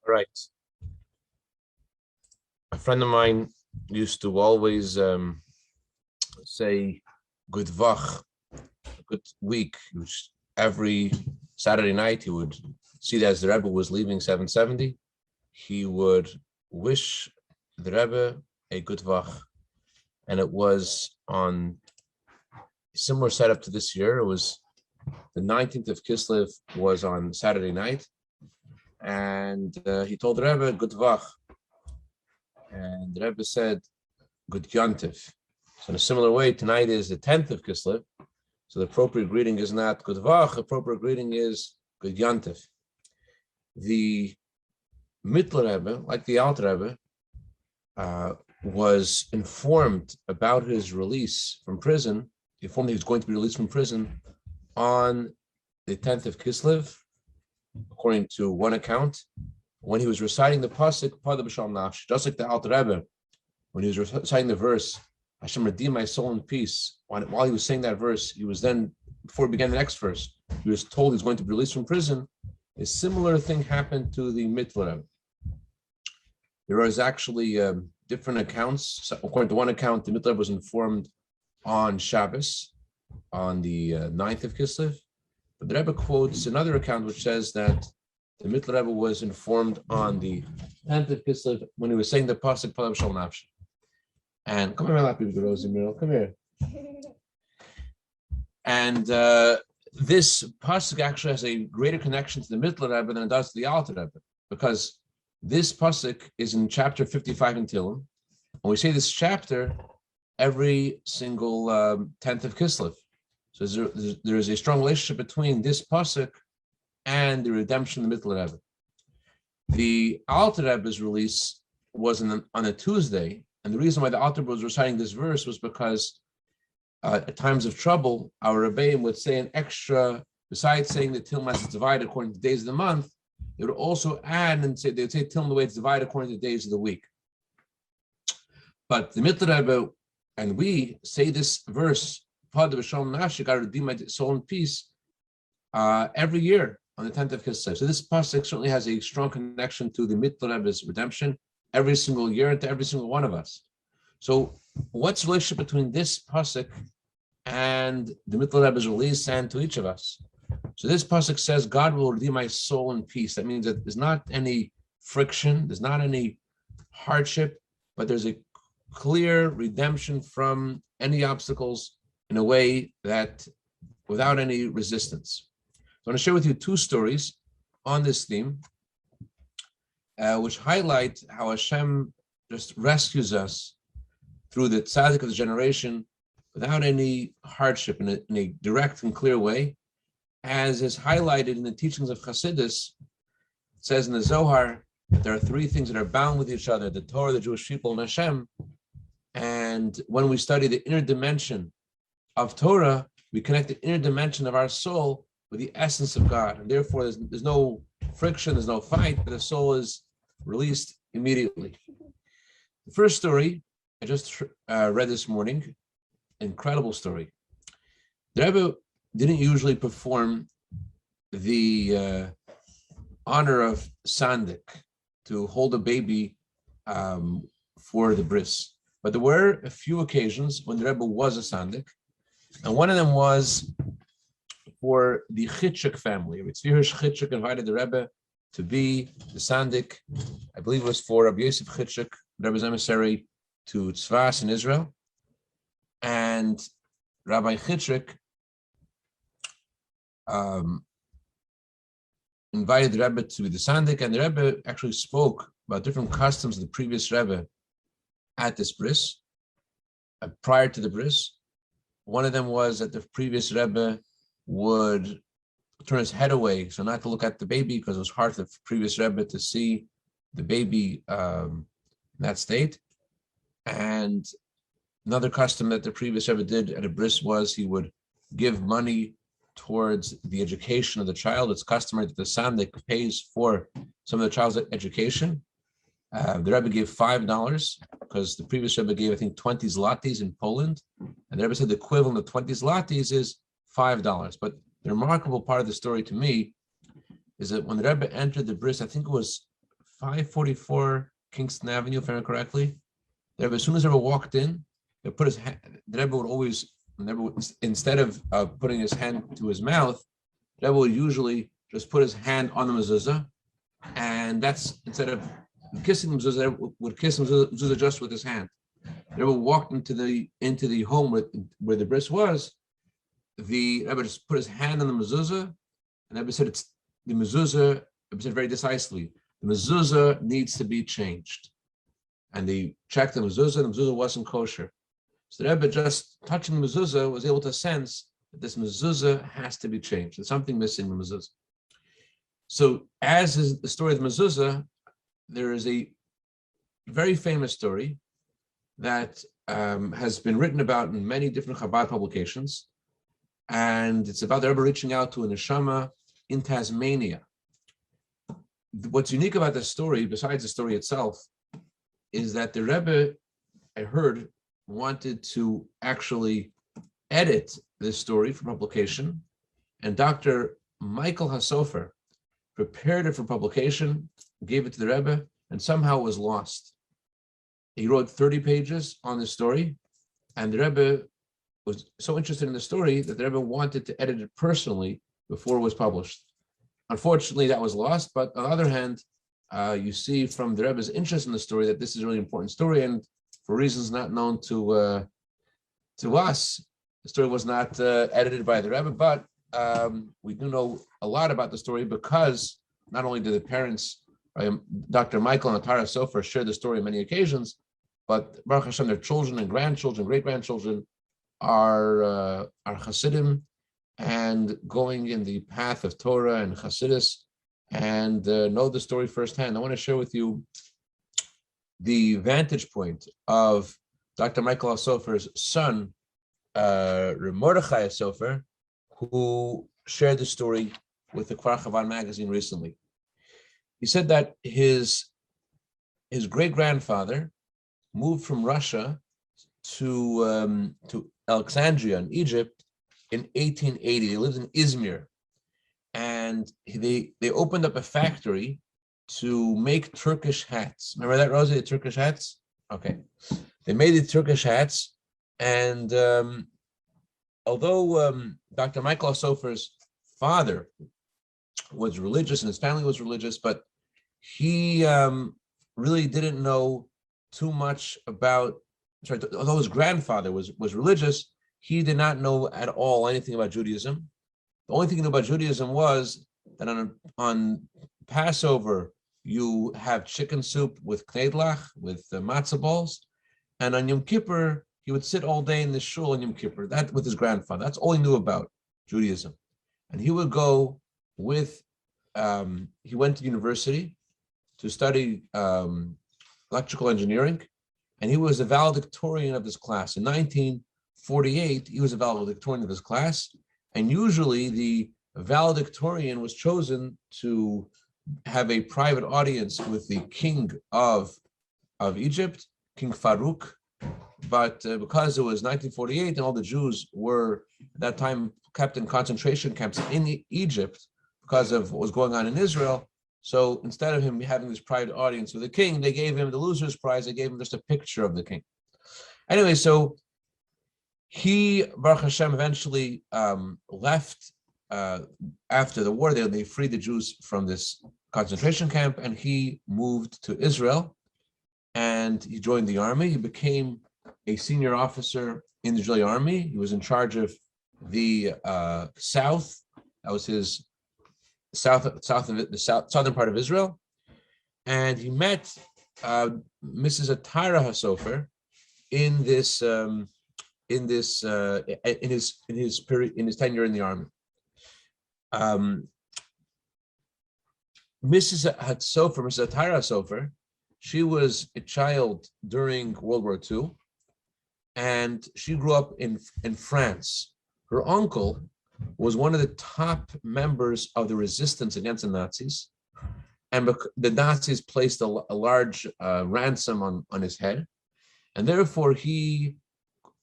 All right. A friend of mine used to always say good vach, good week, which every Saturday night he would see that as the Rebbe was leaving 770, he would wish the Rebbe a good vach. And it was on a similar setup to this year. It was the 19th of Kislev was on Saturday night. And he told the Rebbe, good vach. And the Rebbe said, good yontif. So in a similar way, tonight is the 10th of Kislev. So the appropriate greeting is not good vach, the appropriate greeting is good yontif. The Mittler Rebbe, like the Alter Rebbe, was informed about his release from prison. He informed he was going to be released from prison on the 10th of Kislev, according to one account, when he was reciting the pasuk, just like the Alter Rebbe, when he was reciting the verse, Hashem redeem my soul in peace. While he was saying that verse, he was then, before he began the next verse, he was told he was going to be released from prison. A similar thing happened to the Mittler Rebbe. There is actually different accounts. So according to one account, the Mittler Rebbe was informed on Shabbos, on the 9th of Kislev. But the Rebbe quotes another account which says that the Mittler Rebbe was informed on the 10th of Kislev when he was saying the pasuk Palav Shal Nafshi. And come here, Rosie Miro, come here. And this pasuk actually has a greater connection to the Mittler Rebbe than it does to the Alter Rebbe, because this pasuk is in chapter 55 in Tehillim, and we say this chapter every single 10th of Kislev. So there is a strong relationship between this pasuk and the redemption of the Mittler Rebbe. The Alter Rebbe's release was on a Tuesday, and the reason why the Alter Rebbe was reciting this verse was because at times of trouble, our Rebbe would say an extra, besides saying that Tehillim is divided according to the days of the month, they would also add and say, they would say Tehillim the way it's divided according to the days of the week. But the Mittler Rebbe and we say this verse, God redeem my soul in peace, every year on the 10th of Kislev. So this pasuk certainly has a strong connection to the Mittler Rebbe's redemption every single year and to every single one of us. So what's the relationship between this pasuk and the Mittler Rebbe's release and to each of us? So this pasuk says, God will redeem my soul in peace. That means that there's not any friction, there's not any hardship, but there's a clear redemption from any obstacles in a way that without any resistance. So I want to share with you two stories on this theme, which highlight how Hashem just rescues us through the tzaddik of the generation without any hardship, in a direct and clear way, as is highlighted in the teachings of chassidus. It says in the Zohar that there are three things that are bound with each other: the Torah, the Jewish people, and Hashem. And when we study the inner dimension of Torah, we connect the inner dimension of our soul with the essence of God. And therefore, there's no friction, there's no fight, but the soul is released immediately. The first story I just read this morning, incredible story. The Rebbe didn't usually perform the honor of sandik, to hold a baby for the bris. But there were a few occasions when the Rebbe was a sandik, and one of them was for the Chitchuk family. Tzvihirsh Chitchuk invited the Rebbe to be the sandik. I believe it was for Rabbi Yosef Chitchuk, Rebbe's emissary to Tzvas in Israel. And Rabbi Chitchuk invited the Rebbe to be the sandik, and the Rebbe actually spoke about different customs of the previous Rebbe at this bris, prior to the bris. One of them was that the previous Rebbe would turn his head away, so not to look at the baby, because it was hard for the previous Rebbe to see the baby in that state. And another custom that the previous Rebbe did at a bris was he would give money towards the education of the child. It's customary that the sandik pays for some of the child's education. The Rebbe gave $5 because the previous Rebbe gave, I think, 20 zlotys in Poland. And the Rebbe said the equivalent of 20 zlotys is $5. But the remarkable part of the story to me is that when the Rebbe entered the bris, I think it was 544 Kingston Avenue, if I remember correctly. The Rebbe, as soon as the Rebbe walked in, he put his hand, the Rebbe would always, instead of putting his hand to his mouth, the Rebbe would usually just put his hand on the mezuzah, and that's, instead of kissing the mezuzah, the Rebbe would kiss the mezuzah just with his hand. The Rebbe walked into the home where the bris was. The Rebbe just put his hand on the mezuzah, and the Rebbe said, "It's the mezuzah." Rebbe said very decisively, "The mezuzah needs to be changed." And they checked the mezuzah wasn't kosher. So the Rebbe, just touching the mezuzah, was able to sense that this mezuzah has to be changed. There's something missing in the mezuzah. So, as is the story of the mezuzah, there is a very famous story that has been written about in many different Chabad publications. And it's about the Rebbe reaching out to a neshama in Tasmania. What's unique about this story, besides the story itself, is that the Rebbe, I heard, wanted to actually edit this story for publication, and Dr. Michael Hasofer prepared it for publication, gave it to the Rebbe, and somehow it was lost. He wrote 30 pages on this story, and the Rebbe was so interested in the story that the Rebbe wanted to edit it personally before it was published. Unfortunately, that was lost, but on the other hand, you see from the Rebbe's interest in the story that this is a really important story, and for reasons not known to us, the story was not edited by the Rebbe, but we do know a lot about the story because not only did the parents, Dr. Michael and Atara Hasofer, share the story on many occasions, but Baruch Hashem, their children and grandchildren, great-grandchildren are chassidim and going in the path of Torah and chassidus, and know the story firsthand. I want to share with you the vantage point of Dr. Michael Hasofer's son, Mordechai Hasofer, who shared the story with the Kvar Chabad magazine recently. He said that his great-grandfather moved from Russia to Alexandria in Egypt in 1880. They lived in Izmir, and they opened up a factory to make Turkish hats. Remember that, Rosie, the Turkish hats? Okay. They made the Turkish hats, and although Dr. Michael Hasofer's father was religious and his family was religious, but he really didn't know too much about, although his grandfather was religious, he did not know at all anything about Judaism. The only thing he knew about Judaism was that on Passover, you have chicken soup with knedlach, with matzah balls, and on Yom Kippur, he would sit all day in the shul on Yom Kippur, that with his grandfather. That's all he knew about Judaism. And he would go with, he went to university to study electrical engineering, and he was a valedictorian of this class. In 1948, he was a valedictorian of this class, and usually the valedictorian was chosen to have a private audience with the king of Egypt, King Farouk. But because it was 1948 and all the Jews were at that time kept in concentration camps in Egypt because of what was going on in Israel, so instead of him having this private audience with the king, they gave him the loser's prize. They gave him just a picture of the king. Anyway, so he, Baruch Hashem, eventually left after the war. They freed the Jews from this concentration camp, and he moved to Israel, and he joined the army. He became a senior officer in the Israeli army. He was in charge of the south. That was his southern part of Israel, and he met Mrs. Atara Hasofer in his tenure in the army. Mrs. Atara Hasofer, she was a child during World War II, and she grew up in France. Her uncle was one of the top members of the resistance against the Nazis, and the Nazis placed a large ransom on his head, and therefore he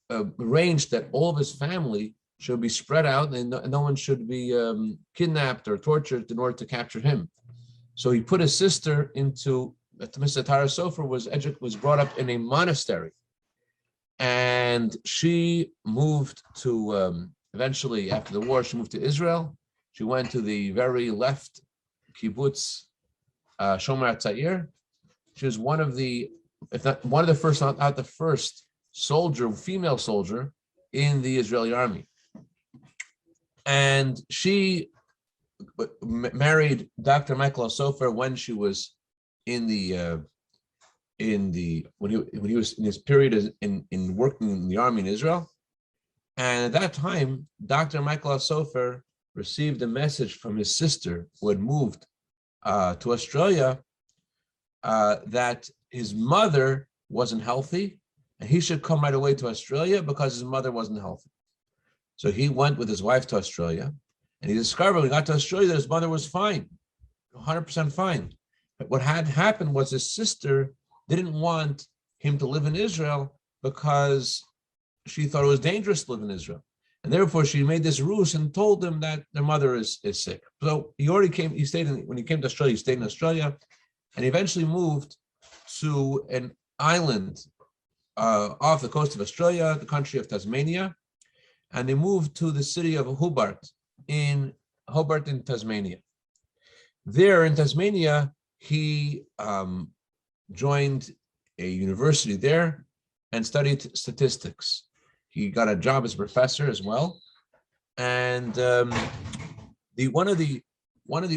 arranged that all of his family should be spread out, and no one should be kidnapped or tortured in order to capture him. So he put his sister into, Mr. Atara Hasofer was brought up in a monastery. And she moved to, eventually after the war, she moved to Israel. She went to the very left kibbutz, Shomer HaTzair. She was one of the, if not one of the first, not the first soldier, female soldier in the Israeli army. And she married Dr. Michael Hasofer when she was when he was in his period in working in the army in Israel. And at that time, Dr. Michael Hasofer received a message from his sister who had moved to Australia that his mother wasn't healthy and he should come right away to Australia because his mother wasn't healthy. So he went with his wife to Australia, and he discovered when he got to Australia that his mother was fine, 100% fine. But what had happened was his sister didn't want him to live in Israel because she thought it was dangerous to live in Israel. And therefore she made this ruse and told him that their mother is sick. So when he came to Australia, he stayed in Australia, and he eventually moved to an island off the coast of Australia, the country of Tasmania. And they moved to the city of Hobart in Tasmania. There in Tasmania, he joined a university there and studied statistics. He got a job as a professor as well. And one of the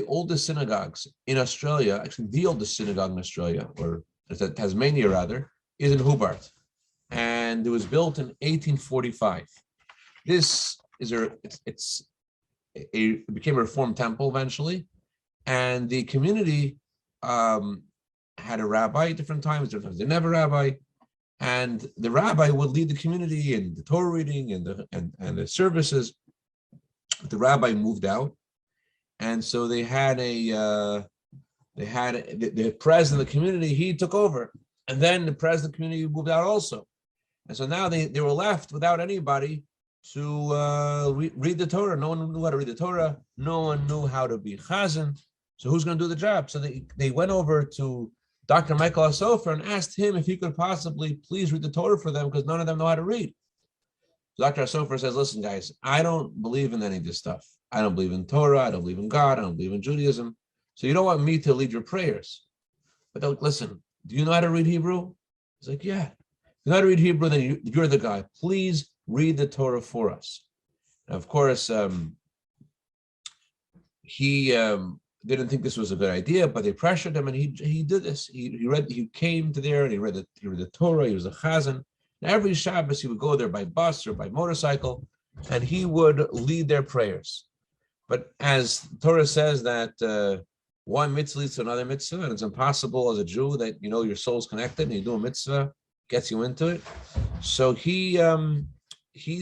oldest synagogues in Australia, actually the oldest synagogue in Australia, or Tasmania rather, is in Hobart. And it was built in 1845. This is it became a Reformed temple eventually, and the community had a rabbi at different times. They didn't have a rabbi, and the rabbi would lead the community in the Torah reading and the services. But the rabbi moved out, and so they had the president of the community. He took over, and then the president of the community moved out also, and so now they were left without anybody to read the Torah. No one knew how to read the Torah. No one knew how to be chazan. So who's going to do the job? So they went over to Dr. Michael Hasofer and asked him if he could possibly please read the Torah for them because none of them know how to read. So Dr. Hasofer says, listen, guys, I don't believe in any of this stuff. I don't believe in Torah. I don't believe in God. I don't believe in Judaism. So you don't want me to lead your prayers. But they're like, listen, do you know how to read Hebrew? He's like, yeah. If you know how to read Hebrew, then you're the guy. Please read the Torah for us. And of course, he didn't think this was a good idea, but they pressured him, and he did this. He came to there and he read the Torah. He was a chazan. And every Shabbos he would go there by bus or by motorcycle, and he would lead their prayers. But as the Torah says that one mitzvah leads to another mitzvah, and it's impossible as a Jew that your soul's connected and you do a mitzvah gets you into it. So he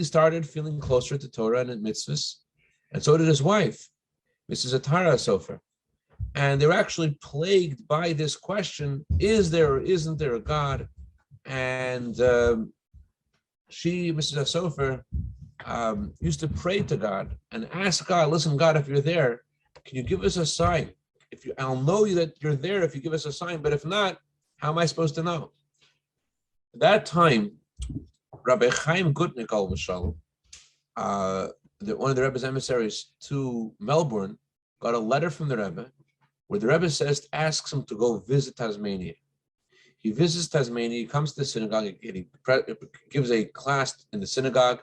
started feeling closer to Torah and mitzvahs, and so did his wife, Mrs. Atara Hasofer. And they were actually plagued by this question: is there or isn't there a God? And Mrs. Hasofer, used to pray to God and ask God, listen, God, if you're there, can you give us a sign? I'll know you that you're there if you give us a sign, but if not, how am I supposed to know? At that time, Rabbi Chaim Gutnick, one of the Rebbe's emissaries to Melbourne, got a letter from the Rebbe where the Rebbe asks him to go visit Tasmania. He visits Tasmania, he comes to the synagogue, he gives a class in the synagogue,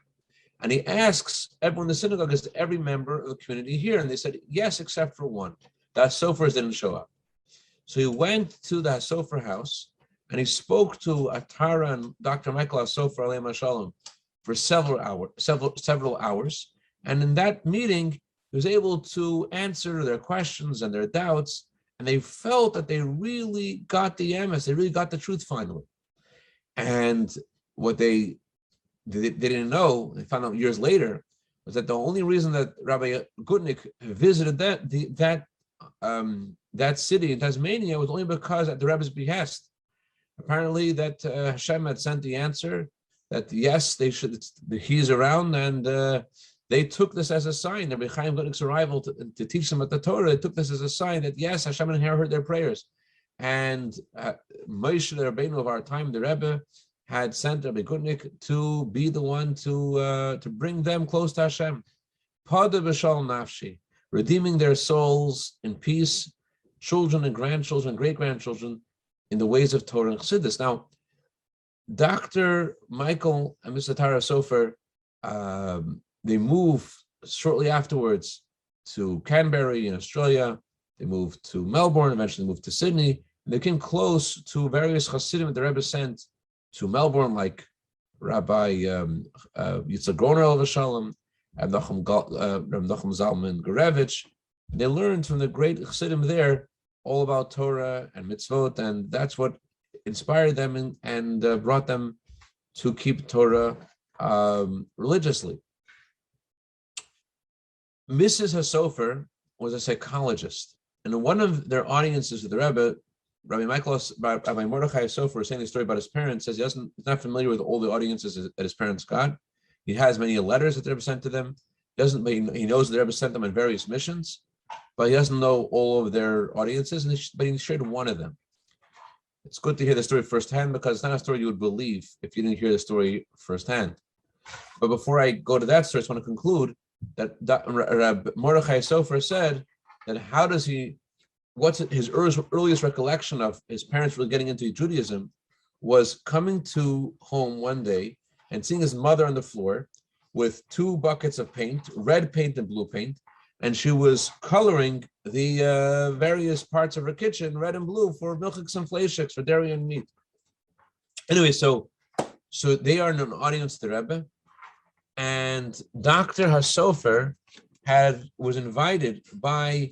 and he asks everyone in the synagogue, is every member of the community here? And they said, yes, except for one. The Hasofers didn't show up. So he went to the Hasofer house, and he spoke to Atara and Dr. Michael Hasofer, Aleim Shalom, for several hours. And in that meeting, he was able to answer their questions and their doubts, and they felt that they really got the emes, they really got the truth finally. And what they didn't know, they found out years later, was that the only reason that Rabbi Gutnick visited that city in Tasmania was only because at the Rebbe's behest. Apparently that Hashem had sent the answer that yes, he's around, and they took this as a sign. Rabbi Chaim Gutnick's arrival to teach them about the Torah, they took this as a sign that yes, Hashem and heard their prayers. And Moshe, the Rabbeinu of our time, the Rebbe, had sent Rabbi Gutnick to be the one to bring them close to Hashem. Pada b'shalom nafshi, redeeming their souls in peace, children and grandchildren, great-grandchildren, in the ways of Torah and chassidus. Now, Dr. Michael and Mr. Atara Hasofer, they moved shortly afterwards to Canberra in Australia. They moved to Melbourne, eventually moved to Sydney. And they came close to various chassidim that the Rebbe sent to Melbourne, like Rabbi Yitzhak Groner Alav Shalom, and Nachum Zalman Gorevich. They learned from the great chassidim there all about Torah and mitzvot, and that's what inspired them and brought them to keep Torah religiously. Mrs. Hasofer was a psychologist, and one of their audiences with the Rebbe, Rabbi Mordechai Hasofer, was saying the story about his parents, says he's not familiar with all the audiences that his parents got. He has many letters that the Rebbe sent to them. He knows the Rebbe sent them on various missions, but he doesn't know all of their audiences, but he shared one of them. It's good to hear the story firsthand because it's not a story you would believe if you didn't hear the story firsthand. But before I go to that story, I just want to conclude that Rabbi Mordechai Hasofer said that what's his earliest recollection of his parents really getting into Judaism was coming to home one day and seeing his mother on the floor with 2 buckets of paint, red paint and blue paint, and she was coloring the various parts of her kitchen, red and blue, for milchiks and fleishiks, for dairy and meat. Anyway, so they are in an audience to the Rebbe, and Dr. Hasofer was invited by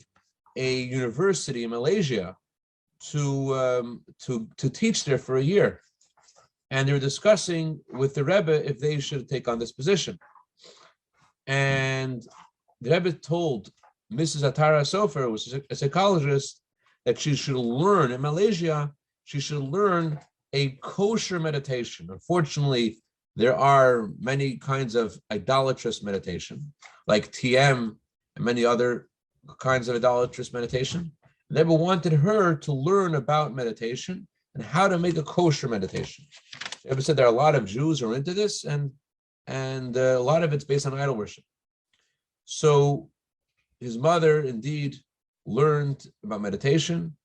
a university in Malaysia to teach there for a year, and they were discussing with the Rebbe if they should take on this position. And the Rebbe told Mrs. Atara Hasofer, who was a psychologist, that she should learn in Malaysia. She should learn a kosher meditation. Unfortunately, there are many kinds of idolatrous meditation, like TM and many other kinds of idolatrous meditation. The Rebbe wanted her to learn about meditation and how to make a kosher meditation. The Rebbe said there are a lot of Jews who are into this, and a lot of it's based on idol worship. So his mother indeed learned about meditation,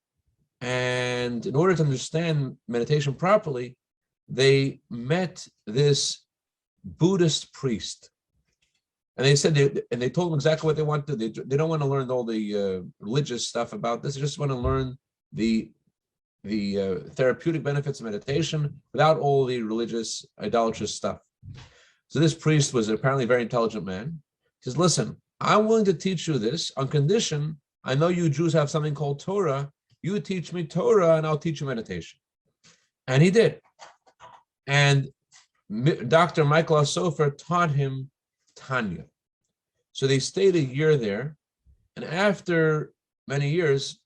and in order to understand meditation properly, they met this Buddhist priest, and they told him exactly what they want to do. They don't want to learn all the religious stuff about this. They just want to learn the therapeutic benefits of meditation without all the religious idolatrous stuff. So this priest was apparently a very intelligent man. He says, listen, I'm willing to teach you this on condition, I know you Jews have something called Torah. You teach me Torah and I'll teach you meditation. And he did. And Dr. Michael Hasofer taught him Tanya. So they stayed a year there. And after many years,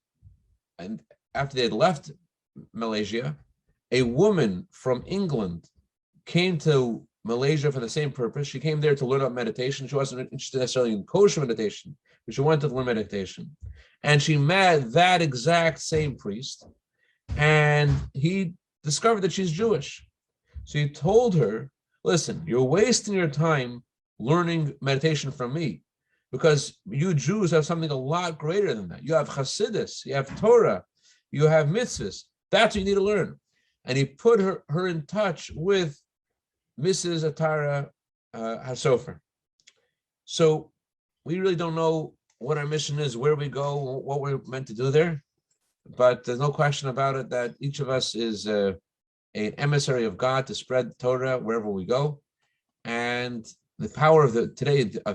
and after they had left Malaysia, a woman from England came to Malaysia for the same purpose. She came there to learn about meditation. She wasn't interested necessarily in kosher meditation, but she wanted to learn meditation. And she met that exact same priest, and he discovered that she's Jewish. So he told her, listen, you're wasting your time learning meditation from me, because you Jews have something a lot greater than that. You have chassidus, you have Torah, you have mitzvahs. That's what you need to learn. And he put her in touch with Mrs. Atara Hasofer. So we really don't know what our mission is, where we go, what we're meant to do there. But there's no question about it that each of us is an emissary of God to spread Torah wherever we go. And the power of the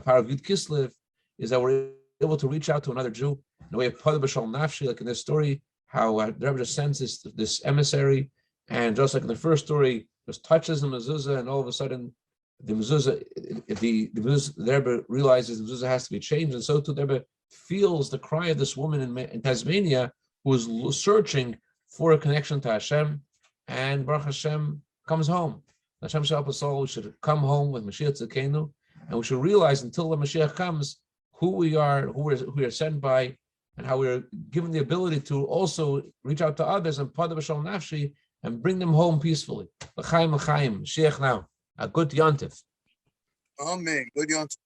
power of Yud Kislev is that we're able to reach out to another Jew in the way of Pada b'shalom nafshi, like in this story, how the Rebbe just sends this emissary, and just like in the first story, just touches the mezuzah, and all of a sudden the mezuzah, the Rebbe realizes the mezuzah has to be changed, and so too the Rebbe feels the cry of this woman in Tasmania who is searching for a connection to Hashem, and Baruch Hashem comes home. Hashem shall help us all. We should come home with Mashiach Tzidkenu And we should realize until the Mashiach comes who we are sent by, and how we are given the ability to also reach out to others and pada b'shalom nafshi and bring them home peacefully. L'chaim, l'chaim. Mashiach now. A good yontif. Amen. Good yontif.